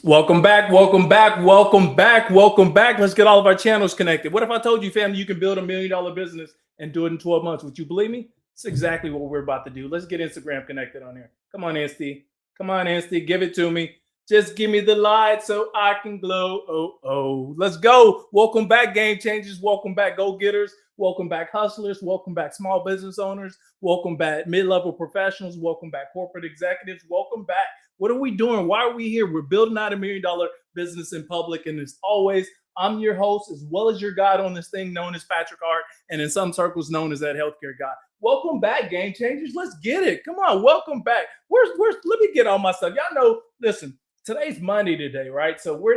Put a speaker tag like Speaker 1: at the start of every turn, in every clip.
Speaker 1: Welcome back, welcome back, welcome back, welcome back. Let's get all of our channels connected. What if I told you, family, you can build $1 million business and do it in 12 months? Would you believe me? It's exactly what we're about to do. Let's get Instagram connected on here. Come on, Insty. Come on, Insty. Give it to me. Just give me the light so I can glow. Oh. Let's go. Welcome back, game changers. Welcome back, go-getters. Welcome back, hustlers. Welcome back, small business owners. Welcome back, mid-level professionals. Welcome back, corporate executives. Welcome back. What are we doing? Why are we here? We're building out $1 million business in public. And as always, I'm your host, as well as your guide on this thing known as Patrick Hart, and in some circles known as that healthcare guy. Welcome back, game changers. Let's get it. Come on, welcome back. Where's let me get all my stuff. Y'all know, listen, today's Monday today, right? So we're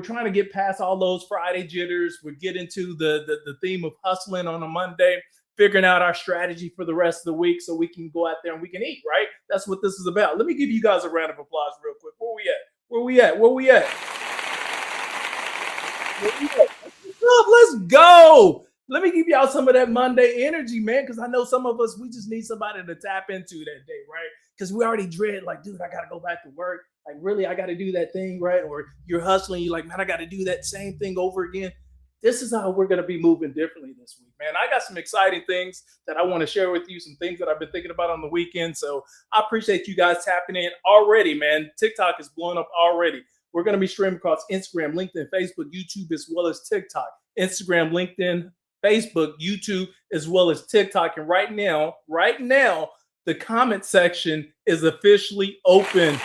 Speaker 1: trying to get past all those Friday jitters. We're getting to the theme of hustling on a Monday, figuring out our strategy for the rest of the week so we can go out there and we can eat, right? That's what this is about. Let me give you guys a round of applause real quick. Where we at? Where we at? Where we at? Let's go. Let me give y'all some of that Monday energy, man, because I know some of us, we just need somebody to tap into that day, right? Because we already dread, like, dude, I got to go back to work. Like, really, I got to do that thing, right? Or you're hustling. You're like, man, I got to do that same thing over again. This is how we're going to be moving differently this week, man. I got some exciting things that I want to share with you, some things that I've been thinking about on the weekend. So I appreciate you guys tapping in already, man. TikTok is blowing up already. We're going to be streaming across Instagram, LinkedIn, Facebook, YouTube, as well as TikTok. Instagram, LinkedIn, Facebook, YouTube, as well as TikTok. And right now, the comment section is officially open.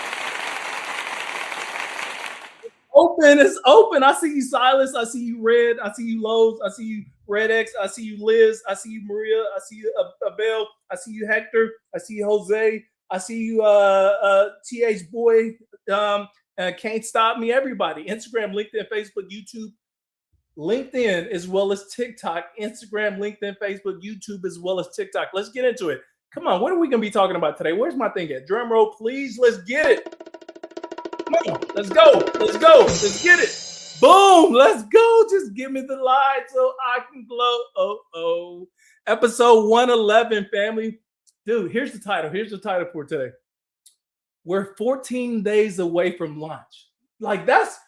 Speaker 1: It's open. I see you, Silas. I see you, Red. I see you, Lowe's. I see you, Red X. I see you, Liz. I see you, Maria. I see you, Abel. I see you, Hector. I see you, Jose. I see you, TH Boy. Can't stop me, everybody. Instagram, LinkedIn, Facebook, YouTube, LinkedIn, as well as TikTok. Instagram, LinkedIn, Facebook, YouTube, as well as TikTok. Let's get into it. Come on, what are we going to be talking about today? Where's my thing at? Drum roll, please. Let's get it. Come on, let's go. Let's get it. Boom, let's go. Just give me the light so I can glow. Episode 111, family. Dude, here's the title. Here's the title for today. We're 14 days away from launch. Like, that's,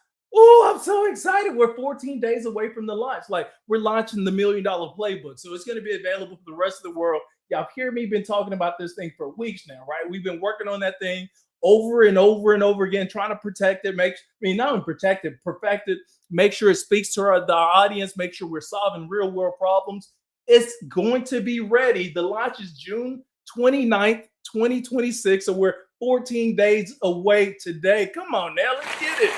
Speaker 1: I'm so excited. We're 14 days away from the launch. Like, we're launching the $1 Million Playbook. So it's going to be available for the rest of the world. Y'all hear me been talking about this thing for weeks now, right? We've been working on that thing over and over and over again, trying to protect it, not only protect it, perfect it, make sure it speaks to the audience, make sure we're solving real world problems. It's going to be ready. The launch is June 29th, 2026. So we're 14 days away today. Come on now, let's get it.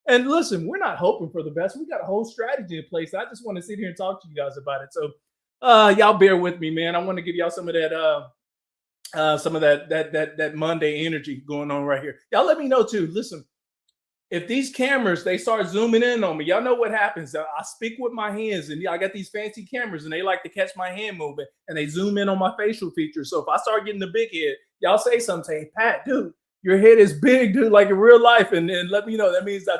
Speaker 1: And listen, we're not hoping for the best. We got a whole strategy in place. I just want to sit here and talk to you guys about it. So y'all bear with me, man. I want to give y'all some of that Monday energy going on right here. Y'all let me know too. Listen, if these cameras, they start zooming in on me, y'all know what happens. I speak with my hands, and I got these fancy cameras, and they like to catch my hand movement, and they zoom in on my facial features. So if I start getting the big head, y'all say something, say, Pat, dude, your head is big, dude, like in real life, and let me know. That means I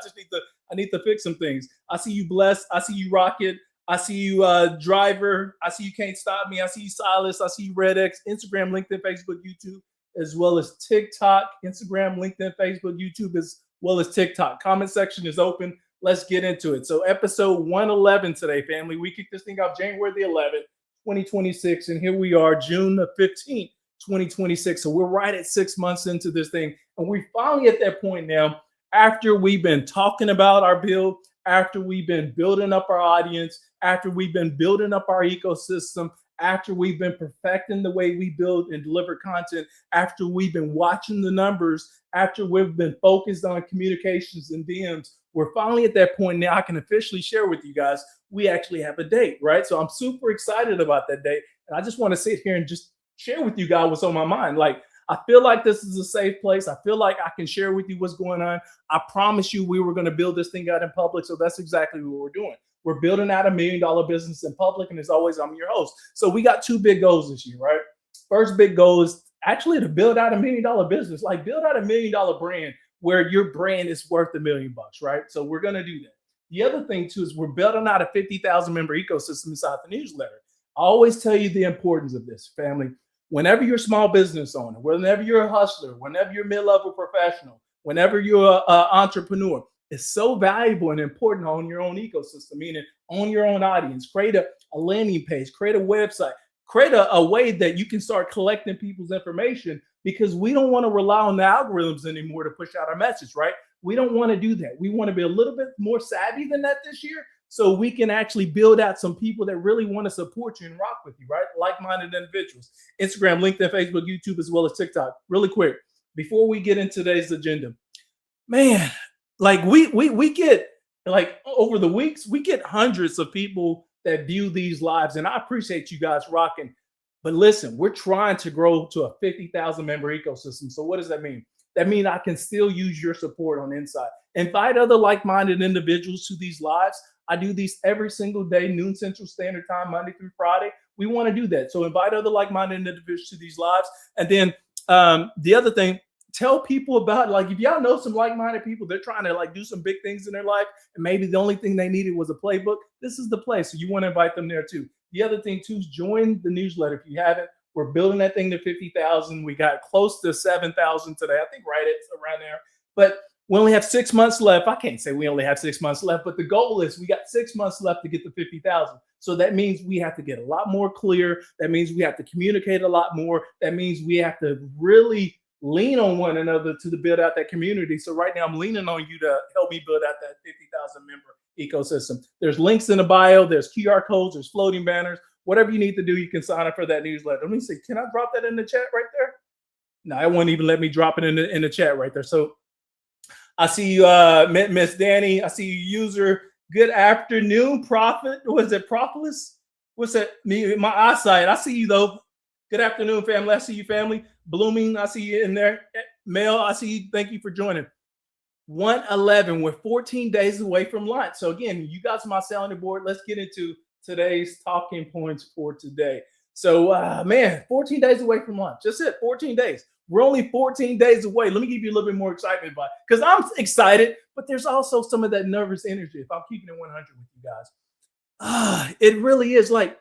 Speaker 1: need to fix some things. I see you, Blessed. I see you, Rocket. I see you, Driver. I see you, Can't Stop Me. I see you, Silas. I see you, Red X. Instagram, LinkedIn, Facebook, YouTube, as well as TikTok. Instagram, LinkedIn, Facebook, YouTube, as well as TikTok. Comment section is open. Let's get into it. So episode 111 today, family. We kicked this thing off January the 11th, 2026. And here we are, June the 15th, 2026. So we're right at 6 months into this thing. And we're finally at that point now, after we've been talking about our build, after we've been building up our audience, after we've been building up our ecosystem, after we've been perfecting the way we build and deliver content, after we've been watching the numbers, after we've been focused on communications and DMs, we're finally at that point now I can officially share with you guys, we actually have a date, right? So I'm super excited about that date. And I just want to sit here and just share with you guys what's on my mind. Like, I feel like this is a safe place. I feel like I can share with you what's going on. I promise you we were going to build this thing out in public. So that's exactly what we're doing. We're building out $1 million business in public. And as always, I'm your host. So we got two big goals this year, right? First big goal is actually to build out $1 million business, like build out $1 million brand where your brand is worth $1 million, right? So we're going to do that. The other thing too is we're building out a 50,000 member ecosystem inside the newsletter. I always tell you the importance of this, family. whenever you're a small business owner, whenever you're a hustler, whenever you're a mid-level professional, whenever you're an entrepreneur, it's so valuable and important on your own ecosystem, meaning on your own audience. Create a landing page, create a website, create a way that you can start collecting people's information, because we don't want to rely on the algorithms anymore to push out our message, right? We don't want to do that. We want to be a little bit more savvy than that this year, so we can actually build out some people that really want to support you and rock with you, right? Like-minded individuals. Instagram, LinkedIn, Facebook, YouTube, as well as TikTok. Really quick, before we get into today's agenda, man, like we get, like, over the weeks, we get hundreds of people that view these lives, and I appreciate you guys rocking. But listen, we're trying to grow to a 50,000 member ecosystem. So what does that mean? That means I can still use your support on the inside. Invite other like-minded individuals to these lives. I do these every single day, noon Central Standard Time, Monday through Friday. We want to do that. So invite other like-minded individuals to these lives. And then the other thing, tell people about, like, if y'all know some like-minded people, they're trying to like do some big things in their life, and maybe the only thing they needed was a playbook. This is the place. So you want to invite them there too. The other thing too is join the newsletter if you haven't. We're building that thing to 50,000. We got close to 7,000 today. I think right at around there. But we only have 6 months left. I can't say we only have 6 months left, but the goal is we got 6 months left to get to 50,000. So that means we have to get a lot more clear. That means we have to communicate a lot more. That means we have to really lean on one another to build out that community. So right now I'm leaning on you to help me build out that 50,000 member ecosystem. There's links in the bio. There's QR codes. There's floating banners. Whatever you need to do, you can sign up for that newsletter. Let me see. Can I drop that in the chat right there? No, it won't even let me drop it in the chat right there. So I see you, Miss Danny. I see you, user. Good afternoon, Prophet. Was it Propolis? What's that? Me, my eyesight. I see you though. Good afternoon, family. I see you, family. Blooming, I see you in there. Mel, I see you. Thank you for joining. 111. We're 14 days away from launch. So again, you guys are my sounding board. Let's get into today's talking points for today. So man, 14 days away from launch. That's it. 14 days. We're only 14 days away. Let me give you a little bit more excitement about it, because I'm excited, but there's also some of that nervous energy if I'm keeping it 100 with you guys. It really is, like,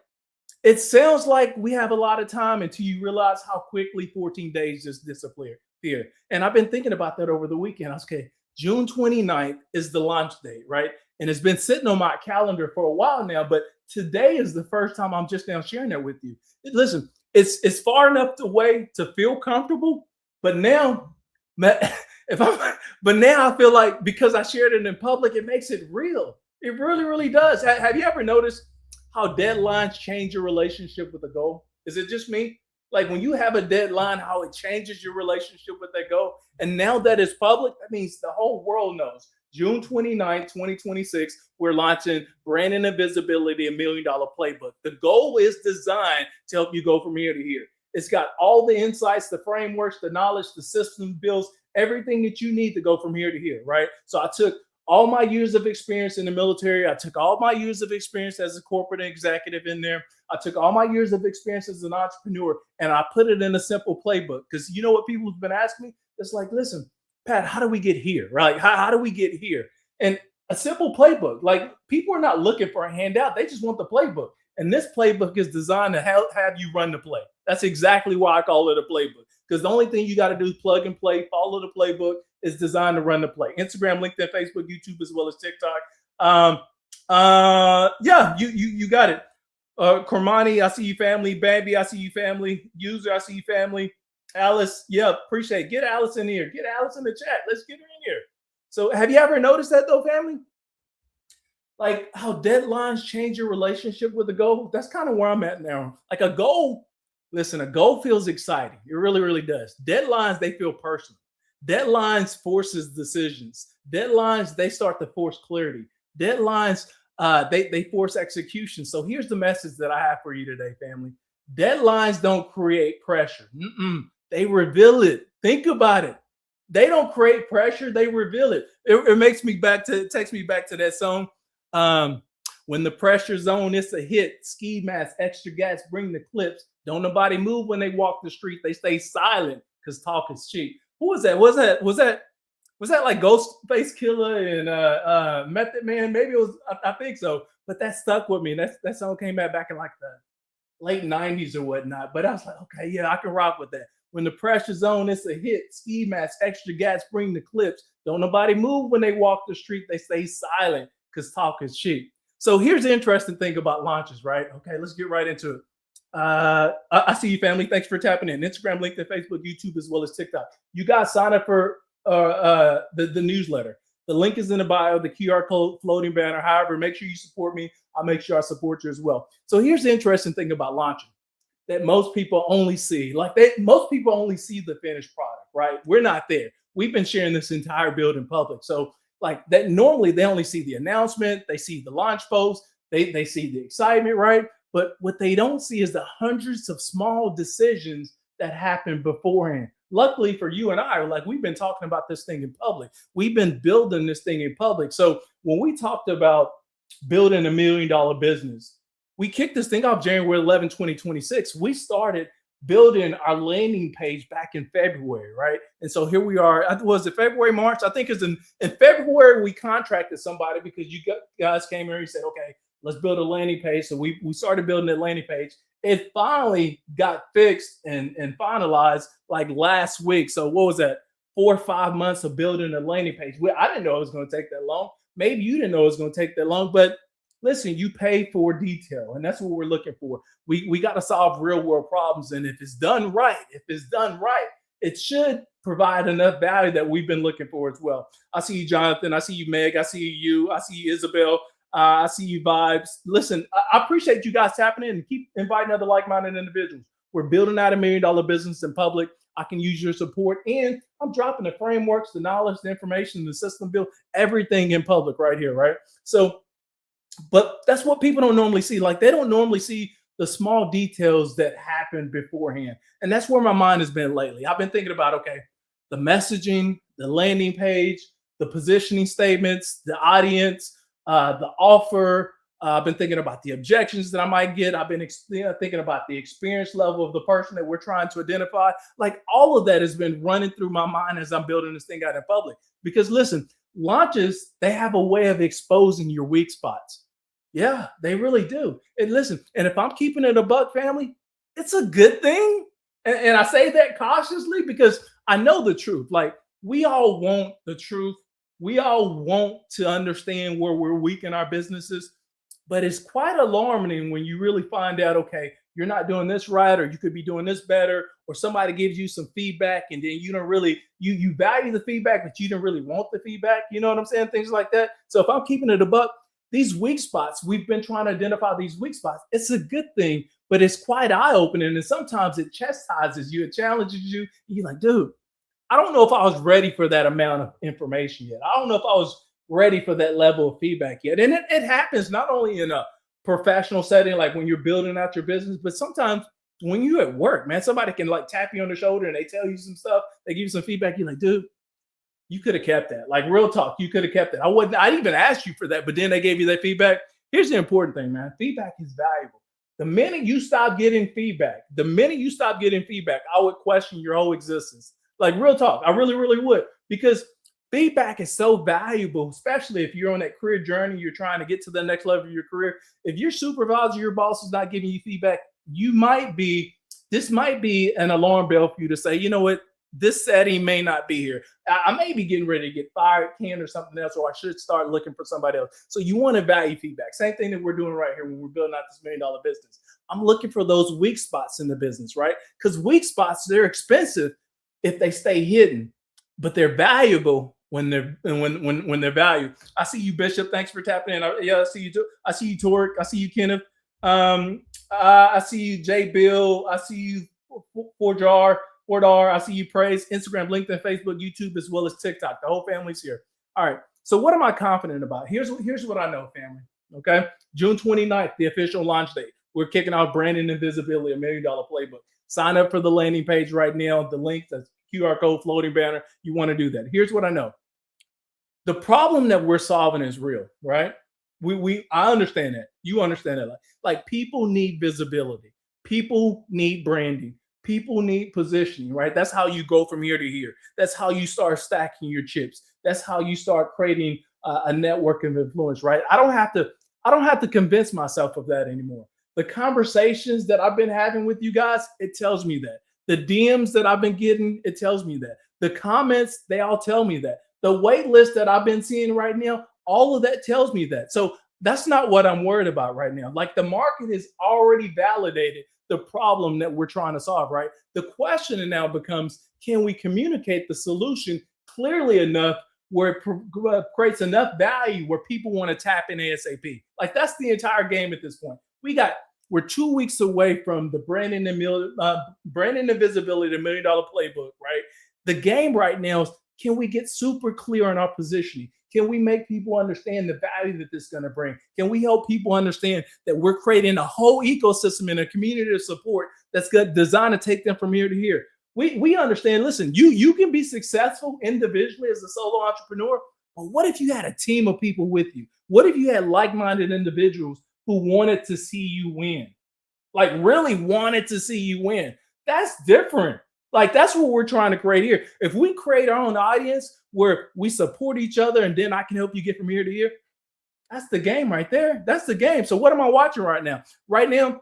Speaker 1: it sounds like we have a lot of time until you realize how quickly 14 days just disappear here. And I've been thinking about that over the weekend. I was, okay, June 29th is the launch date, right? And it's been sitting on my calendar for a while now, but today is the first time I'm just now sharing that with you. Listen, it's far enough away to feel comfortable, but now, but now I feel like, because I shared it in public, it makes it real. It really, really does. Have you ever noticed how deadlines change your relationship with a goal? Is it just me? Like, when you have a deadline, how it changes your relationship with that goal. And now that it's public, that means the whole world knows. June 29th, 2026, we're launching Branding and Visibility, $1 Million Playbook. The goal is designed to help you go from here to here. It's got all the insights, the frameworks, the knowledge, the system builds, everything that you need to go from here to here, right? So I took all my years of experience in the military. I took all my years of experience as a corporate executive in there. I took all my years of experience as an entrepreneur, and I put it in a simple playbook. Because you know what people have been asking me? It's like, listen, Pat, how do we get here? Right? How do we get here? And a simple playbook. Like, people are not looking for a handout. They just want the playbook. And this playbook is designed to have you run the play. That's exactly why I call it a playbook. Because the only thing you got to do is plug and play, follow the playbook. Is designed to run the play. Instagram, LinkedIn, Facebook, YouTube, as well as TikTok. Yeah, you got it. Cormani, I see you, family. Bambi, I see you, family. User, I see you, family. Alice, yeah, appreciate it. Get Alice in here. Get Alice in the chat. Let's get her in here. So have you ever noticed that though, family? Like, how deadlines change your relationship with the goal? That's kind of where I'm at now. Like, a goal, listen, a goal feels exciting. It really, really does. Deadlines, they feel personal. Deadlines forces decisions. Deadlines, they start to force clarity. Deadlines, they force execution. So here's the message that I have for you today, family. Deadlines don't create pressure. They reveal it. Think about it. They don't create pressure. They reveal it. It takes me back to that song. When the pressure's on, it's a hit. Ski mask, extra gas, bring the clips. Don't nobody move when they walk the street. They stay silent because talk is cheap. Who was that? Was that like Ghostface Killer and Method Man? Maybe it was. I think so. But that stuck with me. That song came out back in like late 90s or whatnot. But I was like, okay, yeah, I can rock with that. When the pressure's on, it's a hit. Ski mask, extra gas, bring the clips. Don't nobody move when they walk the street. They stay silent because talk is cheap. So here's the interesting thing about launches, right? Okay, let's get right into it. I see you, family. Thanks for tapping in. Instagram, LinkedIn, Facebook, YouTube, as well as TikTok. You guys sign up for the newsletter. The link is in the bio, the QR code, floating banner. However, make sure you support me. I'll make sure I support you as well. So here's the interesting thing about launching that most people only see. Most people only see the finished product, right? We're not there. We've been sharing this entire build in public. So like that, normally they only see the announcement, they see the launch post, they see the excitement, right? But what they don't see is the hundreds of small decisions that happen beforehand. Luckily for you and I, like we've been talking about this thing in public. We've been building this thing in public. So when we talked about building $1 million business, we kicked this thing off January 11, 2026. We started building our landing page back in February, right? And so here we are. Was it February, March? I think it's in February we contracted somebody because you guys came here and said, okay, let's build a landing page. So we started building that landing page. It finally got fixed and finalized like last week. So what was that? 4 or 5 months of building a landing page. I didn't know it was going to take that long. Maybe you didn't know it was going to take that long, but listen, you pay for detail, and that's what we're looking for. We got to solve real world problems, and if it's done right, it should provide enough value that we've been looking for as well. I see you, Jonathan. I see you, Meg. I see you. I see you, Isabel. I see you, Vibes. Listen, I appreciate you guys tapping in and keep inviting other like-minded individuals. We're building out $1 million business in public. I can use your support, and I'm dropping the frameworks, the knowledge, the information, the system build, everything in public right here, right? So, but that's what people don't normally see. Like they don't normally see the small details that happen beforehand. And that's where my mind has been lately. I've been thinking about, okay, the messaging, the landing page, the positioning statements, the audience, the offer. I've been thinking about the objections that I might get. I've been thinking about the experience level of the person that we're trying to identify. Like all of that has been running through my mind as I'm building this thing out in public. Because listen, launches, they have a way of exposing your weak spots. Yeah, they really do. And listen, and if I'm keeping it a buck, family, it's a good thing. And I say that cautiously because I know the truth. Like we all want the truth. We all want to understand where we're weak in our businesses. But it's quite alarming when you really find out, okay, you're not doing this right, or you could be doing this better, or somebody gives you some feedback and then you don't really, you value the feedback, but you don't really want the feedback. You know what I'm saying? Things like that. So if I'm keeping it a buck, these weak spots, we've been trying to identify these weak spots. It's a good thing, but it's quite eye-opening. And sometimes it chastises you, it challenges you. You're like, dude, I don't know if I was ready for that amount of information yet. I don't know if I was ready for that level of feedback yet. And it happens not only in a professional setting, like when you're building out your business, but sometimes when you're at work, man, somebody can like tap you on the shoulder and they tell you some stuff, they give you some feedback. You're like, dude, you could have kept that. Like real talk, you could have kept it. I didn't even ask you for that, but then they gave you that feedback. Here's the important thing, man. Feedback is valuable. The minute you stop getting feedback, I would question your whole existence. Like real talk, I really, really would. Because feedback is so valuable, especially if you're on that career journey, you're trying to get to the next level of your career. If your supervisor, your boss is not giving you feedback, this might be an alarm bell for you to say, you know what, this setting may not be here. I may be getting ready to get fired, canned, or something else, or I should start looking for somebody else. So you want to value feedback. Same thing that we're doing right here when we're building out this $1 million business. I'm looking for those weak spots in the business, right? Because weak spots, they're expensive if they stay hidden, but they're valuable when they're valued. I see you, Bishop. Thanks for tapping in. I see you. I see you, Torque. I see you, Kenneth. I see you, J. Bill. I see you, Fordar. I see you, Praise. Instagram, LinkedIn, Facebook, YouTube, as well as TikTok. The whole family's here. All right. So what am I confident about? Here's what I know, family. Okay. June 29th, the official launch date. We're kicking off branding and visibility, $1 million playbook. Sign up for the landing page right now. The link, the QR code, floating banner. You want to do that. Here's what I know. The problem that we're solving is real, right? I understand that. You understand that. Like people need visibility. People need branding. People need positioning, right? That's how you go from here to here. That's how you start stacking your chips. That's how you start creating a network of influence, right? I don't have to convince myself of that anymore. The conversations that I've been having with you guys, it tells me that. The DMs that I've been getting, it tells me that. The comments, they all tell me that. The wait list that I've been seeing right now, all of that tells me that. So that's not what I'm worried about right now. Like the market has already validated the problem that we're trying to solve, right? The question now becomes, can we communicate the solution clearly enough where it creates enough value where people want to tap in ASAP? Like that's the entire game at this point. We're 2 weeks away from the branding and visibility, the $1 million playbook, right? The game right now is, can we get super clear on our positioning? Can we make people understand the value that this is going to bring? Can we help people understand that we're creating a whole ecosystem and a community of support that's designed to take them from here to here? We understand, listen, you can be successful individually as a solo entrepreneur, but what if you had a team of people with you? What if you had like-minded individuals who wanted to see you win? Like really wanted to see you win. That's different. Like that's what we're trying to create here. If we create our own audience where we support each other and then I can help you get from here to here, that's the game right there. That's the game. So what am I watching right now? Right now,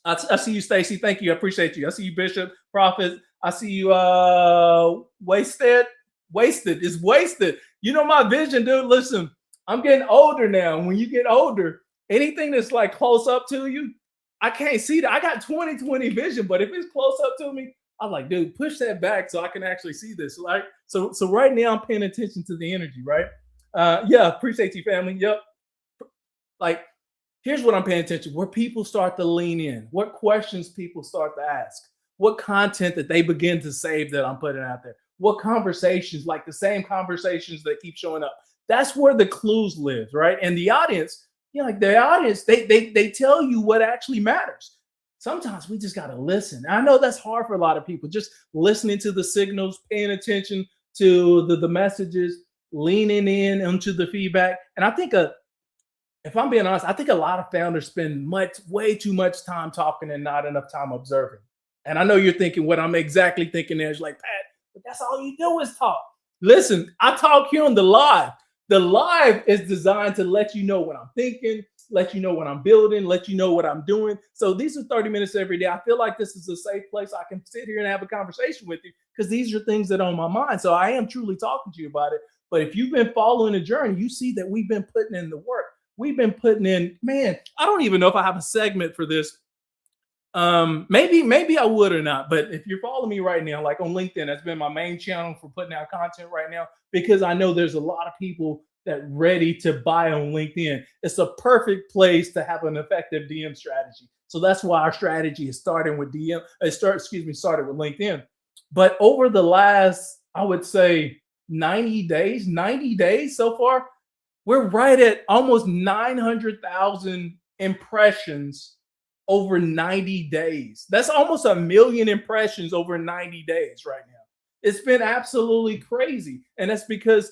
Speaker 1: I see you, Stacy. Thank you. I appreciate you. I see you, Bishop, Prophet. I see you, Wasted. Wasted is wasted. You know my vision, dude. Listen, I'm getting older now. When you get older, anything that's like close up to you, I can't see that. I got 20/20 vision, but if it's close up to me, I'm like, dude, push that back so I can actually see this. Like, so right now I'm paying attention to the energy, right? Yeah, appreciate you, family. Yep. Like, here's what I'm paying attention: where people start to lean in, what questions people start to ask, what content that they begin to save that I'm putting out there, what conversations, like the same conversations that keep showing up. That's where the clues live, right? And the audience, like the audience, they tell you what actually matters. Sometimes we just got to listen. I know that's hard for a lot of people, just listening to the signals, paying attention to the messages, leaning in into the feedback. And I think, if I'm being honest, I think a lot of founders spend way too much time talking and not enough time observing. And I know you're thinking what I'm exactly thinking there is like, Pat, but that's all you do is talk. Listen, I talk here on the live. The live is designed to let you know what I'm thinking, let you know what I'm building, let you know what I'm doing. So these are 30 minutes every day. I feel like this is a safe place. I can sit here and have a conversation with you because these are things that are on my mind. So I am truly talking to you about it. But if you've been following the journey, you see that we've been putting in the work. We've been putting in, man, I don't even know if I have a segment for this. Maybe I would or not. But if you're following me right now, like on LinkedIn, that's been my main channel for putting out content right now, because I know there's a lot of people that ready to buy on LinkedIn. It's a perfect place to have an effective DM strategy. So that's why our strategy is starting with started with LinkedIn. But over the last, I would say 90 days so far, we're right at almost 900,000 impressions over 90 days. That's almost 1 million impressions over 90 days right now. It's been absolutely crazy. And that's because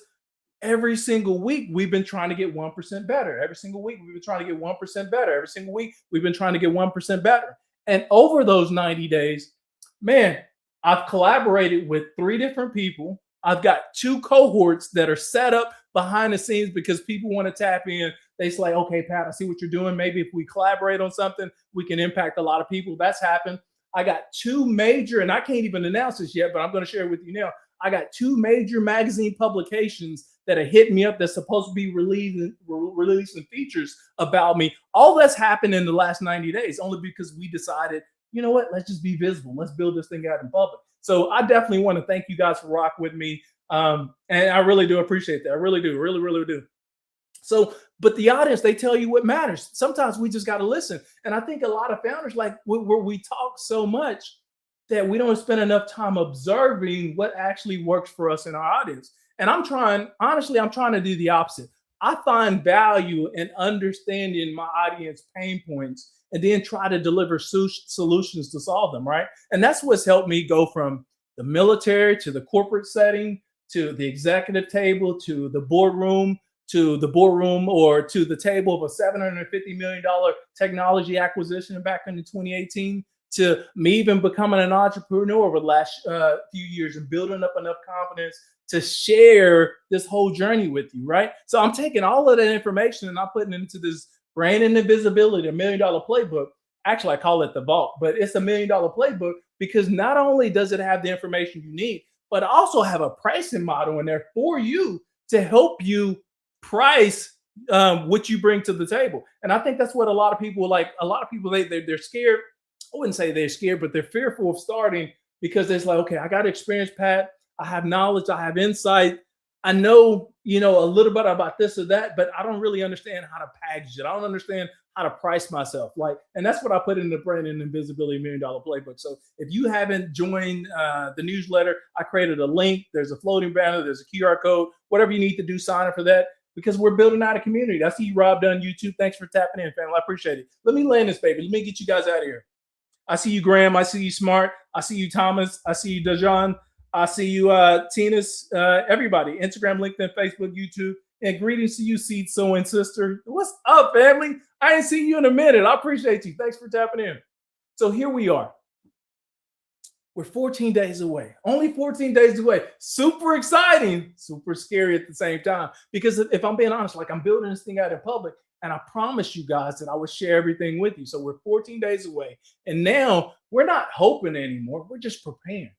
Speaker 1: every single week we've been trying to get 1% better. Every single week we've been trying to get 1% better. Every single week we've been trying to get 1% better. And over those 90 days, man, I've collaborated with 3 different people. I've got 2 cohorts that are set up behind the scenes because people want to tap in. They say, okay, Pat, I see what you're doing. Maybe if we collaborate on something, we can impact a lot of people. That's happened. I got 2 major, and I can't even announce this yet, but I'm going to share it with you now. I got 2 major magazine publications that are hitting me up that's supposed to be releasing features about me. All that's happened in the last 90 days, only because we decided, you know what, let's just be visible. Let's build this thing out in public. So I definitely want to thank you guys for rocking with me. And I really do appreciate that. I really do. Really, really do. So, but the audience, they tell you what matters. Sometimes we just got to listen. And I think a lot of founders, like where we talk so much that we don't spend enough time observing what actually works for us in our audience. And I'm trying to do the opposite. I find value in understanding my audience pain points and then try to deliver solutions to solve them, right? And that's what's helped me go from the military to the corporate setting, to the executive table, to the boardroom, or to the table of a $750 million technology acquisition back in 2018, to me even becoming an entrepreneur over the last few years and building up enough confidence to share this whole journey with you, right? So I'm taking all of that information and I'm putting it into this Brand and Invisibility, $1 Million Playbook. Actually, I call it the vault, but it's $1 Million Playbook because not only does it have the information you need, but also have a pricing model in there for you to help you price what you bring to the table. And I think that's what a lot of people like. A lot of people they're scared. I wouldn't say they're scared, but they're fearful of starting because it's like, okay, I got experience, Pat. I have knowledge. I have insight. I know, a little bit about this or that, but I don't really understand how to package it. I don't understand how to price myself. And that's what I put in the Brand and Invisibility $1 Million Playbook. So if you haven't joined the newsletter, I created a link. There's a floating banner. There's a QR code. Whatever you need to do, sign up for that because we're building out a community. I see you, Rob Dunn, YouTube. Thanks for tapping in, family. I appreciate it. Let me land this, baby. Let me get you guys out of here. I see you, Graham. I see you, Smart. I see you, Thomas. I see you, Dejan. I see you, Tina's, everybody, Instagram, LinkedIn, Facebook, YouTube, and greetings to you, Seed Sowing Sister. What's up, family? I ain't seen you in a minute. I appreciate you. Thanks for tapping in. So here we are. We're 14 days away, only 14 days away. Super exciting, super scary at the same time. Because if I'm being honest, I'm building this thing out in public, and I promised you guys that I would share everything with you. So we're 14 days away. And now we're not hoping anymore. We're just preparing.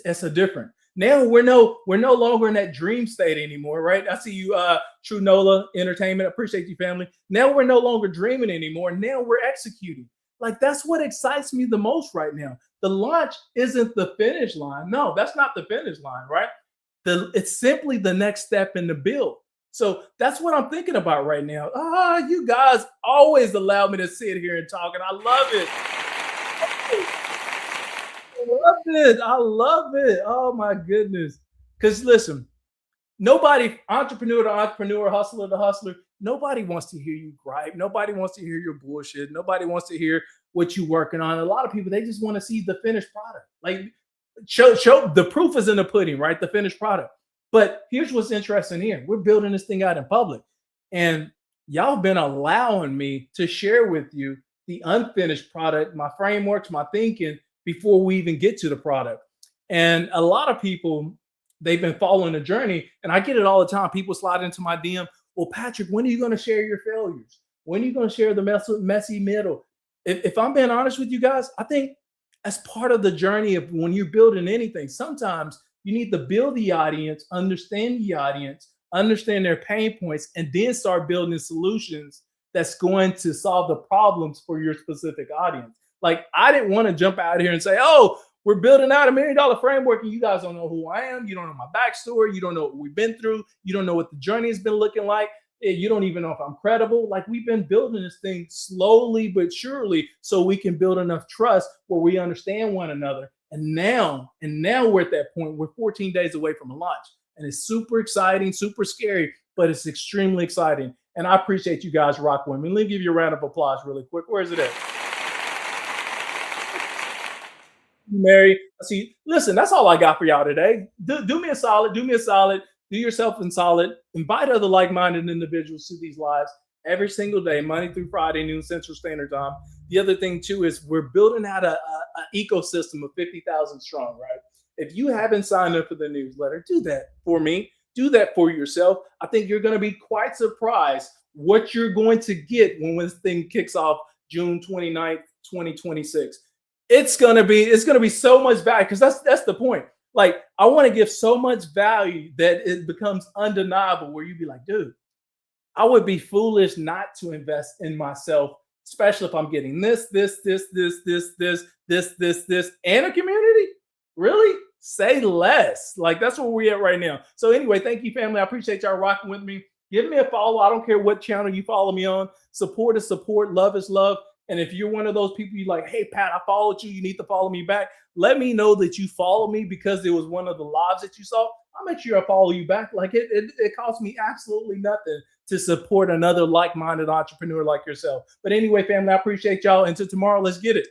Speaker 1: It's a different. Now we're no longer in that dream state anymore, right? I see you, True Nola Entertainment. Appreciate you, family. Now we're no longer dreaming anymore. Now we're executing. That's what excites me the most right now. The launch isn't the finish line. No, that's not the finish line, right? It's simply the next step in the build. So that's what I'm thinking about right now. You guys always allow me to sit here and talk, and I love it. I love it. Oh my goodness. Because listen, nobody, entrepreneur to entrepreneur, hustler to hustler, nobody wants to hear you gripe. Nobody wants to hear your bullshit. Nobody wants to hear what you're working on. A lot of people, they just want to see the finished product. Show the proof is in the pudding, right? The finished product. But here's what's interesting here. We're building this thing out in public. And y'all have been allowing me to share with you the unfinished product, my frameworks, my thinking, before we even get to the product. And a lot of people, they've been following the journey, and I get it all the time. People slide into my DM, well, Patrick, when are you going to share your failures? When are you going to share the messy middle? If I'm being honest with you guys, I think as part of the journey of when you're building anything, sometimes you need to build the audience, understand their pain points, and then start building solutions that's going to solve the problems for your specific audience. I didn't want to jump out here and say, oh, we're building out $1 million framework, and you guys don't know who I am. You don't know my backstory. You don't know what we've been through. You don't know what the journey has been looking like. You don't even know if I'm credible. We've been building this thing slowly but surely so we can build enough trust where we understand one another. And now we're at that point. We're 14 days away from a launch. And it's super exciting, super scary, but it's extremely exciting. And I appreciate you guys rock with me. Let me give you a round of applause really quick. Where is it at? Mary, see, listen, that's all I got for y'all today. Do me a solid, do yourself in solid, invite other like-minded individuals to these lives every single day, Monday through Friday, noon Central Standard Time. The other thing too is we're building out an ecosystem of 50,000 strong, right? If you haven't signed up for the newsletter, do that for me, do that for yourself. I think you're going to be quite surprised what you're going to get when this thing kicks off June 29th, 2026. It's gonna be so much value because that's the point. I want to give so much value that it becomes undeniable. Where you'd be like, dude, I would be foolish not to invest in myself, especially if I'm getting this, and a community. Really, say less. That's where we're at right now. So anyway, thank you, family. I appreciate y'all rocking with me. Give me a follow. I don't care what channel you follow me on. Support is support. Love is love. And if you're one of those people you like, hey, Pat, I followed you. You need to follow me back. Let me know that you follow me because it was one of the lives that you saw. I'll make sure I follow you back. It costs me absolutely nothing to support another like-minded entrepreneur like yourself. But anyway, family, I appreciate y'all. Until tomorrow, let's get it.